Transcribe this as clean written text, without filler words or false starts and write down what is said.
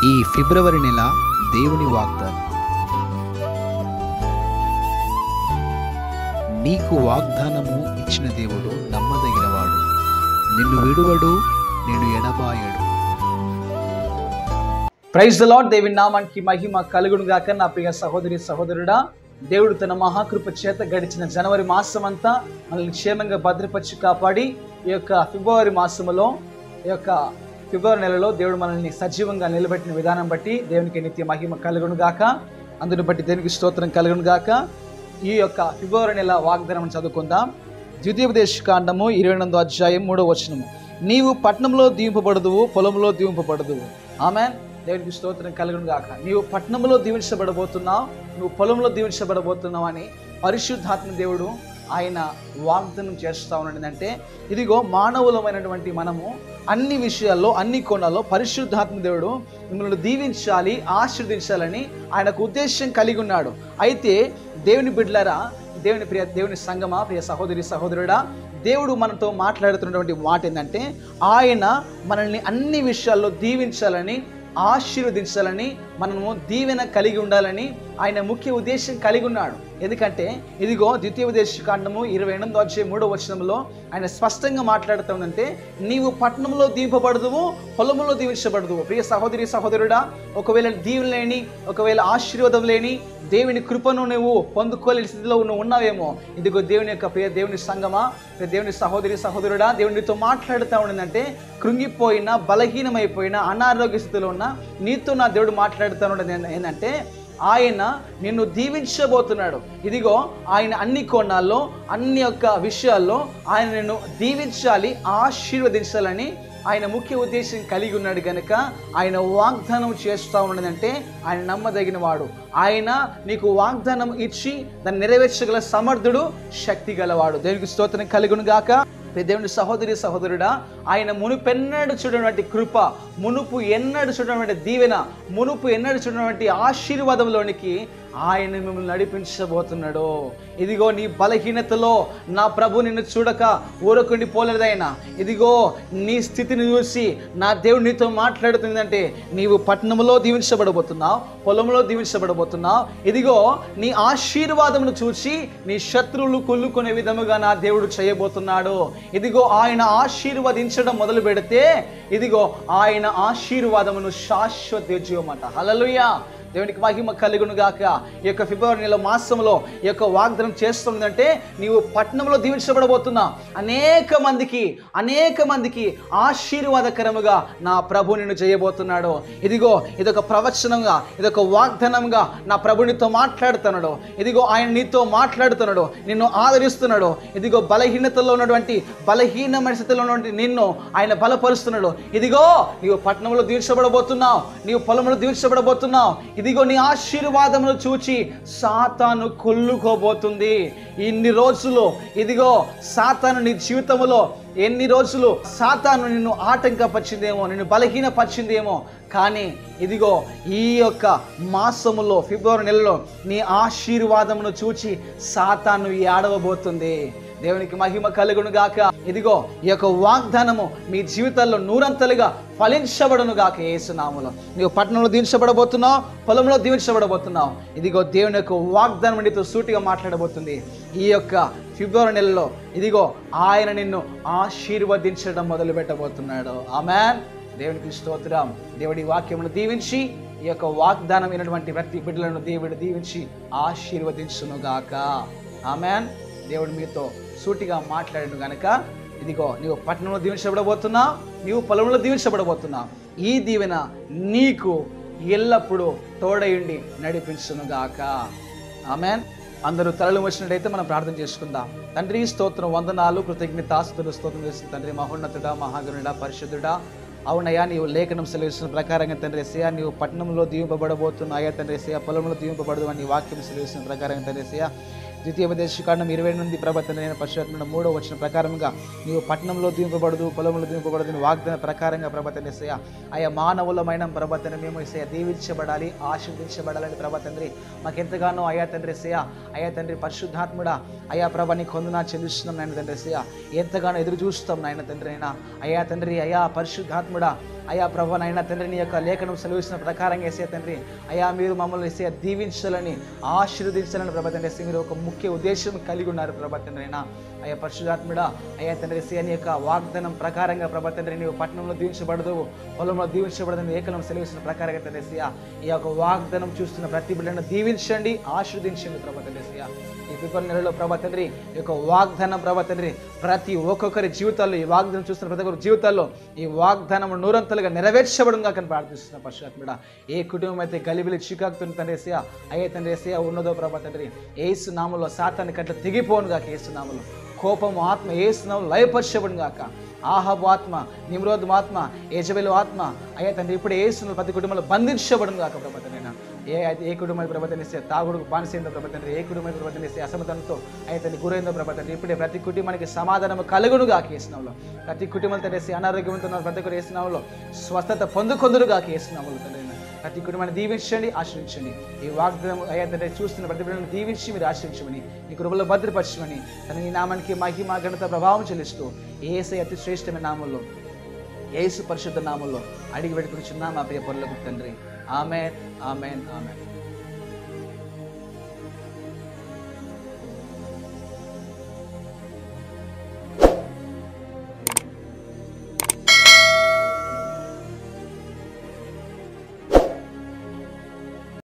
ఈ ఫిబ్రవరి నెల దేవుని వాగ్దానం. నీకు వాగ్దానము ఇచ్చిన దేవుడు నమ్మదగినవాడు, నిన్ను విడువడు, నిన్ను ఎడబాయడు. Praise the lord. దేవుని నామానికి మహిమ కలుగును గాక. నా ప్రియ సహోదరి సహోదరుడా, దేవుడు తన మహాకృప చేత గడిచిన జనవరి మాసం అంతా మనల్ని క్షేమంగా భద్రపరిచి కాపాడి ఈ యొక్క ఫిబ్రవరి మాసములో ఈ యొక్క ఫిబ్రవరి నెలలో దేవుడు మనల్ని సజీవంగా నిలబెట్టిన విధానం బట్టి దేవునికి నిత్య మహిమ కలుగును గాక. అందుని బట్టి దేవునికి స్తోత్రం కలుగును గాక. ఈ యొక్క ఫిబ్రవరి నెల వాగ్దానం చదువుకుందాం. ద్వితీయోపదేశకాండము 28వ అధ్యాయం 3వ వచనము. నీవు పట్టణంలో దీవింపబడదువు, పొలంలో దీవింపబడదువు. ఆమేన్. దేవునికి స్తోత్రం కలుగును గాక. నీవు పట్టణంలో దీవించబడబోతున్నావు, నువ్వు పొలంలో దీవించబడబోతున్నావు అని పరిశుద్ధాత్మ దేవుడు ఆయన వాగ్దానం చేస్తూ ఉన్నాడు. అంటే ఇదిగో మానవులమైనటువంటి మనము అన్ని విషయాల్లో అన్ని కోణాల్లో పరిశుద్ధాత్మ దేవుడు మిమ్మల్ని దీవించాలి, ఆశీర్వదించాలని ఆయనకు ఉద్దేశం కలిగి ఉన్నాడు. అయితే దేవుని బిడ్డలారా, దేవుని సంగమా, ప్రియ సహోదరి సహోదరుడా, దేవుడు మనతో మాట్లాడుతున్నటువంటి మాట ఏంటంటే ఆయన మనల్ని అన్ని విషయాల్లో దీవించాలని, ఆశీర్వదించాలని, మనము దీవెన కలిగి ఉండాలని ఆయన ముఖ్య ఉద్దేశం కలిగి ఉన్నాడు. ఎందుకంటే ఇదిగో ద్వితీయోపదేశకాండము 28వ అధ్యాయం 3వ వచనంలో ఆయన స్పష్టంగా మాట్లాడుతుందంటే నీవు పట్టణంలో దీవింపబడదువు, పొలంలో దీవించబడదువు. ప్రియ సహోదరి సహోదరుడా, ఒకవేళ దీవెన లేని, ఒకవేళ ఆశీర్వాదం లేని దేవుని కృపను నువ్వు పొందుకోలేని స్థితిలో నువ్వు ఉన్నావేమో, ఇదిగో దేవుని యొక్క ప్రియ దేవుని సంగమా, దేవుని సహోదరి సహోదరుడా, దేవునితో మాట్లాడుతూ ఉండదంటే కృంగిపోయిన, బలహీనమైపోయిన, అనారోగ్య స్థితిలో ఉన్న నీతో నా దేవుడు మాట్లాడుతూ ఉండదు ఏంటంటే ఆయన నిన్ను దీవించబోతున్నాడు. ఇదిగో ఆయన అన్ని కోణాల్లో, అన్ని యొక్క విషయాల్లో ఆయన నిన్ను దీవించాలి, ఆశీర్వదించాలని ఆయన ముఖ్య ఉద్దేశం కలిగి ఉన్నాడు. కనుక ఆయన వాగ్దానం చేస్తూ ఉన్నదంటే ఆయన నమ్మదగిన వాడు. ఆయన నీకు వాగ్దానం ఇచ్చి దాన్ని నెరవేర్చగల సమర్థుడు, శక్తి గలవాడు. దేవునికి స్తోత్రం కలుగును గాక. దేవుని సహోదరి సహోదరుడా, ఆయన మునుపెన్నడు చూడనటువంటి కృప, మునుపు ఎన్నడు చూడనటువంటి దీవెన, మునుపు ఎన్నడు చూడనటువంటి ఆశీర్వాదంలోనికి ఆయన మిమ్మల్ని నడిపించబోతున్నాడు. ఇదిగో నీ బలహీనతలో నా ప్రభు నిన్ను చూడక ఊరకుండి పోలేదైనా, ఇదిగో నీ స్థితిని చూసి నా దేవుడు నీతో మాట్లాడుతుందంటే నీవు పట్టణంలో దీవించబడబోతున్నావు, పొలంలో దీవించబడబోతున్నావు. ఇదిగో నీ ఆశీర్వాదమును చూసి నీ శత్రువులు కుళ్ళుకునే విధముగా నా దేవుడు చేయబోతున్నాడు. ఇదిగో ఆయన ఆశీర్వదించడం మొదలు పెడితే ఇదిగో ఆయన ఆశీర్వాదమును శాశ్వత జీవమంట. హల్లెలూయా. దేవునికి మహిమ కలుగును గాక. ఈ యొక్క ఫిబ్రవరి నెల మాసంలో ఈ యొక్క వాగ్దానం చేస్తుందంటే నీవు పట్టణంలో దీవించబడబోతున్నా. అనేక మందికి ఆశీర్వాదకరముగా నా ప్రభు నిన్ను చేయబోతున్నాడు. ఇదిగో ఇదొక ప్రవచనంగా, ఇదొక వాగ్దానంగా నా ప్రభు నీతో మాట్లాడుతున్నాడు. ఇదిగో ఆయన నీతో మాట్లాడుతున్నాడు, నిన్ను ఆదరిస్తున్నాడు. ఇదిగో బలహీనతలో ఉన్నటువంటి, బలహీనమైన స్థితిలో ఉన్నటువంటి నిన్ను ఆయన బలపరుస్తున్నాడు. ఇదిగో నీవు పట్టణంలో దీవించబడబోతున్నావు, నీవు పొలంలో దీవించబడబోతున్నావు. ఇదిగో నీ ఆశీర్వాదమును చూచి సాతాను కొల్లుకోబోతుంది. ఇన్ని రోజులు ఇదిగో సాతాను నీ జీవితంలో ఎన్ని రోజులు సాతాను నిన్ను ఆటంకపరిచిందేమో, నిన్ను బలహీనపరిచిందేమో, కానీ ఇదిగో ఈ యొక్క మాసములో ఫిబ్రవరి నెలలో నీ ఆశీర్వాదమును చూచి సాతాను ఏడవబోతుంది. దేవునికి మహిమ కలుగును గాక. ఇదిగో ఈ యొక్క వాగ్దానము మీ జీవితాల్లో నూరంతలుగా ఫలించబడును గాక యేసు నామములో. నీవు పట్టణంలో దీవించబడబోతున్నావు, పొలంలో దీవించబడబోతున్నావు. ఇదిగో దేవుని యొక్క వాగ్దానం నీతో సూటిగా మాట్లాడబోతుంది. ఈ యొక్క ఫిబ్రవరి నెలలో ఇదిగో ఆయన నిన్ను ఆశీర్వదించడం మొదలు పెట్టబోతున్నాడు. ఆమేన్. దేవునికి స్తోత్రం. దేవుడి వాక్యమును దీవించి ఈ యొక్క వాగ్దానం అయినటువంటి ప్రతి బిడ్డలను దేవుడు దీవించి ఆశీర్వదించును గాక. ఆమేన్. దేవుడు మీతో సూటిగా మాట్లాడను గనక ఇదిగో నీవు పట్టణంలో దీవించబడబోతున్నావు, నీవు పొలంలో దీవించబడబోతున్నావు. ఈ దీవెన నీకు ఎల్లప్పుడూ తోడయుండి నడిపించును గాక. ఆమేన్. అందరూ తలలు వచ్చినట్టయితే మనం ప్రార్థన చేసుకుందాం. తండ్రి స్తోత్రం, వందనాలు, కృతజ్ఞతాస్తుతులు స్తోత్రం చేసిన తండ్రి, మహోన్నతుడా, మహాగణుడా, పరిశుద్ధుడా. అవునయ్యా, నీవు లేఖనం సెలవిస్తున్న ప్రకారంగా తండ్రి ఏసయ్యా నీవు పట్టణంలో దీవింపబడబోతున్నావు. అయ్యా తండ్రి ఏసయ్యా పొలంలో దీవింపబడదు అని వాక్యం సెలవిస్తున్న ప్రకారంగా తండ్రి ఏసయ్యా ద్వితీయోపదేశకాండం 28 ప్రభాతం నేను పరిశుద్ధాత్మ 3వ వచనం ప్రకారంగా నీవు పట్టణంలో దీవింపబడదు, పొలంలో దీవింపబడదు వాగ్దాన ప్రకారంగా ప్రభాతం ఏసయ్యా ఆయా మానవులమైన ప్రభాతం మేము ఏసయ్యా దీవించబడాలి, ఆశీర్వదించబడాలని ప్రభాతండ్రి మాకెంతగానో అయ్యా తండ్రి ఏసయ్యా అయ్యా తండ్రి పరిశుద్ధాత్ముడా అయ్యా ప్రభా నీ కొందనా చెల్లిస్తున్నాం నాయన తండ్రి ఏసయ్యా ఎంతగానో ఎదురు చూస్తాం నాయన తండ్రి అయినా అయ్యా తండ్రి అయ్యా పరిశుద్ధాత్ముడా అయా ప్రభు నైనా తండ్రి నీ యొక్క లేఖనం సెలవిస్తున్న ప్రకారంగా ఏసే తండ్రి అయా మీరు మమ్మల్ని ఏసే దీవించాలని ఆశీర్వదించాలని ప్రభా తండ్రి ఏసే మీరు ఒక ముఖ్య ఉద్దేశం కలిగి ఉన్నారు ప్రభా తండ్రి అయినా అయ్యా పరిశుద్ధాత్ముడా అయ్యా తండ్రి ఏసే నీ యొక్క వాగ్దానం ప్రకారంగా ప్రభా తండ్రి నీవు పట్టణంలో దీవించబడదు, పొలంలో దీవించబడదని లేఖనం సెలవిస్తున్న ప్రకారంగా తండ్రి ఏసయ్యా ఈ యొక్క వాగ్దానం చూస్తున్న ప్రతి బిడ్డను దీవించండి, ఆశీర్వదించండి ప్రభా తండ్రి ఏసయ్యా. ఈ ఫిబ్రవరి నెలలో ప్రభా తండ్రి ఈ యొక్క వాగ్దానం ప్రభా తండ్రి ప్రతి ఒక్కొక్కరి జీవితాల్లో ఈ వాగ్దానం చూస్తున్న ప్రతి ఒక్కరి జీవితాల్లో ఈ వాగ్దానం నూరంతలుగా నెరవేర్చబడంగా కానీ ప్రార్థిస్తున్న పరిశుద్ధాత్ముడా. ఏ కుటుంబం అయితే గలిబిలి చికాకుతున్న తండ్రి ఏసయ్యా అయ్యే తండ్రి ఏసయ్యా ఉన్నదో ప్రభా తండ్రి యేసు నామములో సాతాను కట్ల తెగిపోను గాక, యేసు నామములో కోపము ఆత్మ యేసు నామములో లయపరచబడును గాక. ఆహాబు ఆత్మ, నిమ్రోదు ఆత్మ, యెజబెలు ఆత్మ అయ్యా తండ్రి ఇప్పుడు యేసు ప్రతి కుటుంబంలో బంధించబడును గాక ప్రభా తండ్రి. ఏ కుటుంబం ప్రవర్తనిస్తే తాగుడుకు బానిసైందో ప్రభాతండ్రి, ఏ కుటుంబం ప్రవర్తనిస్తే అసమతంతో అయితే గురైందో ప్రభాతండ్రి ఇప్పుడే ప్రతి కుటుంబానికి సమాధానం కలుగునుగా కేసునాంలో, ప్రతి కుటుంబాలు తండ్రి అనారోగ్యంతో ఉన్న ప్రతి ఒక్కరు వేసినాంలో స్వస్థత పొందుకొందురుగా కేసునాంలో తండ్రి. ప్రతి కుటుంబాన్ని దీవించండి, ఆశ్రయించండి. ఈ వాగ్దానం అయ్యా తండ్రి చూస్తున్న ప్రతి బిడ్డను దీవించి మీరు ఆశ్రయించమని, మీ కృపలో భద్రపరచమని తన ఈ నామానికి మహిమ ఘనత ప్రభావం చెల్లిస్తూ యేసయ్య అతి శ్రేష్టమైన నామంలో యేసు పరిశుద్ధ నామంలో అడిగి పెట్టుకుని చిన్న మా ప్రియ పరులకు తండ్రి. ఆమేన్, ఆమేన్, ఆమేన్.